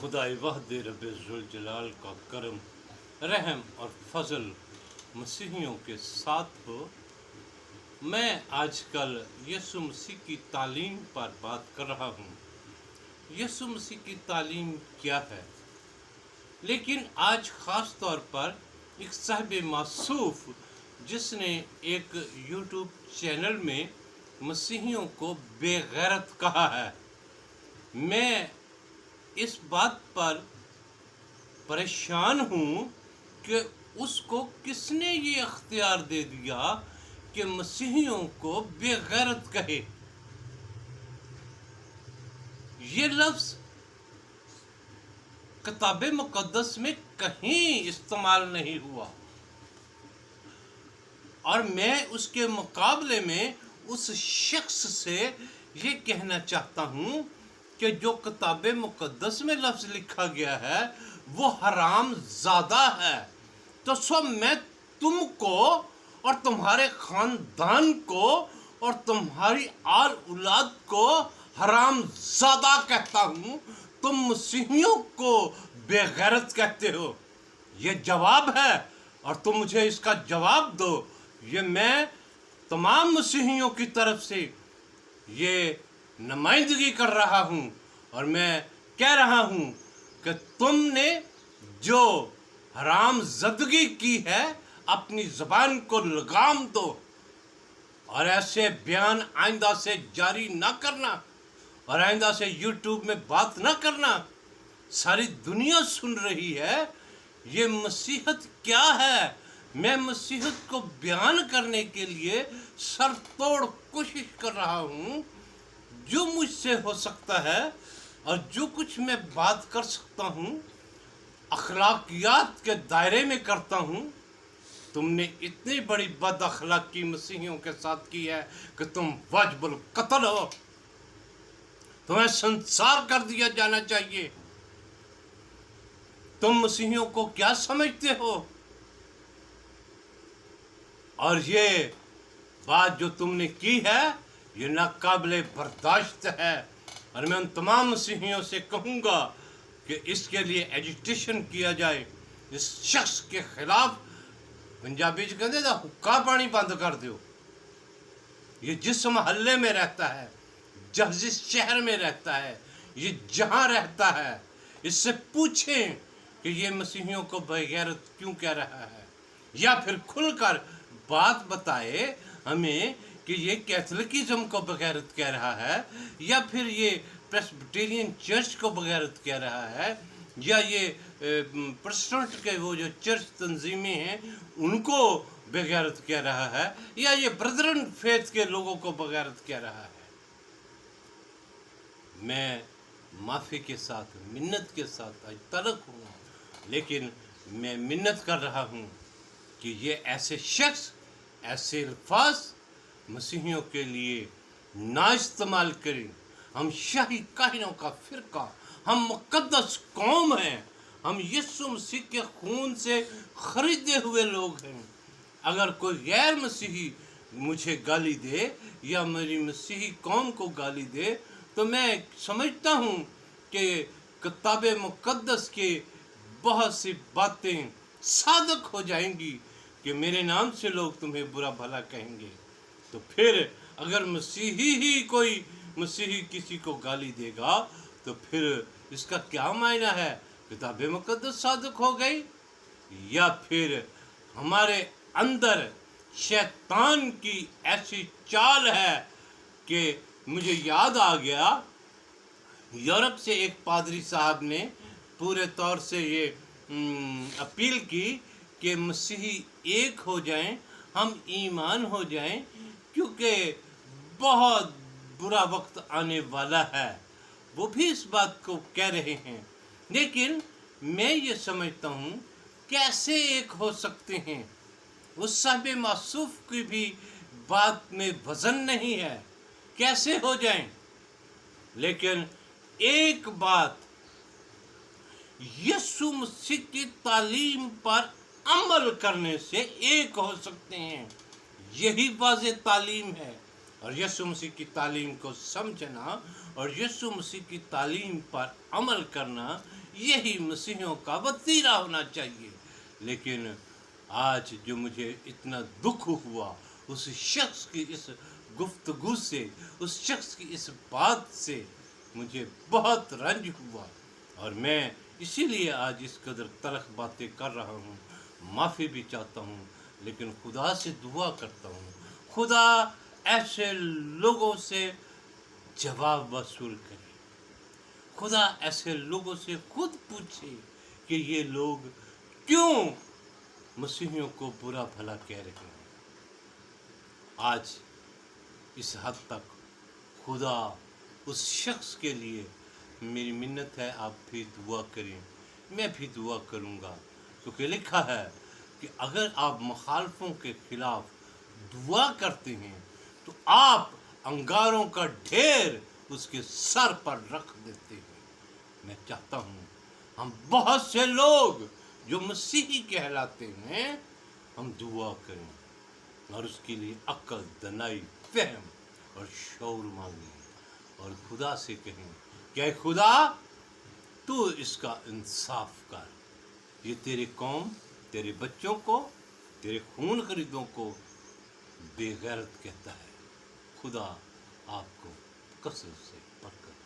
खुदाई वहद रब ज़ुल जलाल का करम रहम और फजल मसीहियों के साथ हो। मैं आजकल यीशु मसीह की तालीम पर बात कर रहा हूँ। यीशु मसीह की तालीम क्या है, लेकिन आज ख़ास तौर पर एक साहिब मासूफ जिसने एक यूट्यूब चैनल में मसीहियों को बेगैरत कहा है, मैं इस बात पर परेशान हूँ कि उसको किसने ये अख्तियार दे दिया कि मसीहियों को बेगैरत कहे। ये लफ्ज़ किताब मुक़द्दस में कहीं इस्तेमाल नहीं हुआ और मैं उसके मुकाबले में उस शख्स से ये कहना चाहता हूँ कि जो किताब मुक़द्दस में लफ्ज़ लिखा गया है वो हराम ज़्यादा है। तो सब मैं तुमको और तुम्हारे ख़ानदान को और तुम्हारी आल औलाद को हराम ज़्यादा कहता हूँ, तुम मसीहियों को बेगैरत कहते हो। ये जवाब है और तुम मुझे इसका जवाब दो। ये मैं तमाम मसीहियों की तरफ से ये नुमाइंदगी कर रहा हूँ और मैं कह रहा हूँ कि तुमने जो हराम ज़दगी की है अपनी ज़बान को लगाम दो और ऐसे बयान आइंदा से जारी ना करना और आइंदा से यूट्यूब में बात ना करना। सारी दुनिया सुन रही है। ये मसीहत क्या है? मैं मसीहत को बयान करने के लिए सर तोड़ कोशिश कर रहा हूँ। जो मुझसे हो सकता है और जो कुछ मैं बात कर सकता हूँ अखलाकियात के दायरे में करता हूँ। तुमने इतनी बड़ी बद अखलाकी मसीहियों के साथ की है कि तुम वाजिबुल कत्ल हो। तुम्हें संसार कर दिया जाना चाहिए। तुम मसीहियों को क्या समझते हो? और ये बात जो तुमने की है ये नाकाबिले बर्दाश्त है और मैं उन तमाम मसीहियों से कहूँगा कि इसके लिए एजुटेशन किया जाए। इस शख्स के खिलाफ पंजाबी च कहते हैं हुक्का पानी बंद कर दो। ये जिस मोहल्ले में रहता है, जिस शहर में रहता है, ये जहाँ रहता है, इससे पूछें कि ये मसीहियों को बेगैरत क्यों कह रहा है, या फिर खुलकर बात बताए हमें कि ये कैथोलिकिज्म को बगैरत कह रहा है, या फिर ये प्रेस्बिटेरियन चर्च को बगैरत कह रहा है, या ये प्रोटेस्टेंट के वो जो चर्च तंजीमें हैं उनको बगैरत कह रहा है, या ये ब्रदरन फेथ के लोगों को बगैरत कह रहा है। मैं माफ़ी के साथ, मिन्नत के साथ आज तलक हूँ, लेकिन मैं मिन्नत कर रहा हूँ कि ये ऐसे शख्स, ऐसे अल्फाज मसीहियों के लिए ना इस्तेमाल करें। हम शाही काहिनों का फ़िरका, हम मुक़द्दस कौम हैं, हम यीशु मसीह के खून से ख़रीदे हुए लोग हैं। अगर कोई गैर मसीही मुझे गाली दे या मेरी मसीही कौम को गाली दे तो मैं समझता हूँ कि किताब मुक़द्दस के बहुत सी बातें सादक हो जाएंगी कि मेरे नाम से लोग तुम्हें बुरा भला कहेंगे। तो फिर अगर मसीही ही कोई मसीही किसी को गाली देगा तो फिर इसका क्या मायना है? किताब मुक़द्दस सादक हो गई, या फिर हमारे अंदर शैतान की ऐसी चाल है कि मुझे याद आ गया यूरोप से एक पादरी साहब ने पूरे तौर से ये अपील की कि मसीही एक हो जाएं, हम ईमान हो जाएं, क्योंकि बहुत बुरा वक्त आने वाला है। वो भी इस बात को कह रहे हैं, लेकिन मैं ये समझता हूँ कैसे एक हो सकते हैं। उस साहिब मासूफ की भी बात में वज़न नहीं है, कैसे हो जाएं। लेकिन एक बात, यीशु मसीह की तालीम पर अमल करने से एक हो सकते हैं। यही वाज़ेह तालीम है। और यीशु मसीह की तालीम को समझना और यीशु मसीह की तालीम पर अमल करना یہی مسیحیوں کا وسیلہ ہونا چاہیے. لیکن آج جو مجھے اتنا دکھ ہوا اس شخص کی اس گفتگو سے، اس شخص کی اس بات سے مجھے بہت رنج ہوا، اور میں اسی لیے آج اس قدر تلخ باتیں کر رہا ہوں. معافی بھی چاہتا ہوں، لیکن خدا سے دعا کرتا ہوں خدا ایسے لوگوں سے جواب وصول کرے. خدا ایسے لوگوں سے خود پوچھے کہ یہ لوگ کیوں مسیحیوں کو برا بھلا کہہ رہے ہیں. آج اس حد تک خدا اس شخص کے لیے میری منت ہے، آپ بھی دعا کریں، میں بھی دعا کروں گا، کیونکہ لکھا ہے کہ اگر آپ مخالفوں کے خلاف دعا کرتے ہیں تو آپ انگاروں کا ڈھیر اس کے سر پر رکھ دیتے ہیں. میں چاہتا ہوں ہم بہت سے لوگ جو مسیحی کہلاتے ہیں ہم دعا کریں اور اس کے لیے عقل، دانائی، فہم اور شعور مانگیں، اور خدا سے کہیں کہ اے خدا تو اس کا انصاف کر. یہ تیری قوم، تیرے بچوں کو، تیرے خون خریدوں کو بے غیرت کہتا ہے. خدا آپ کو کثرت سے برکت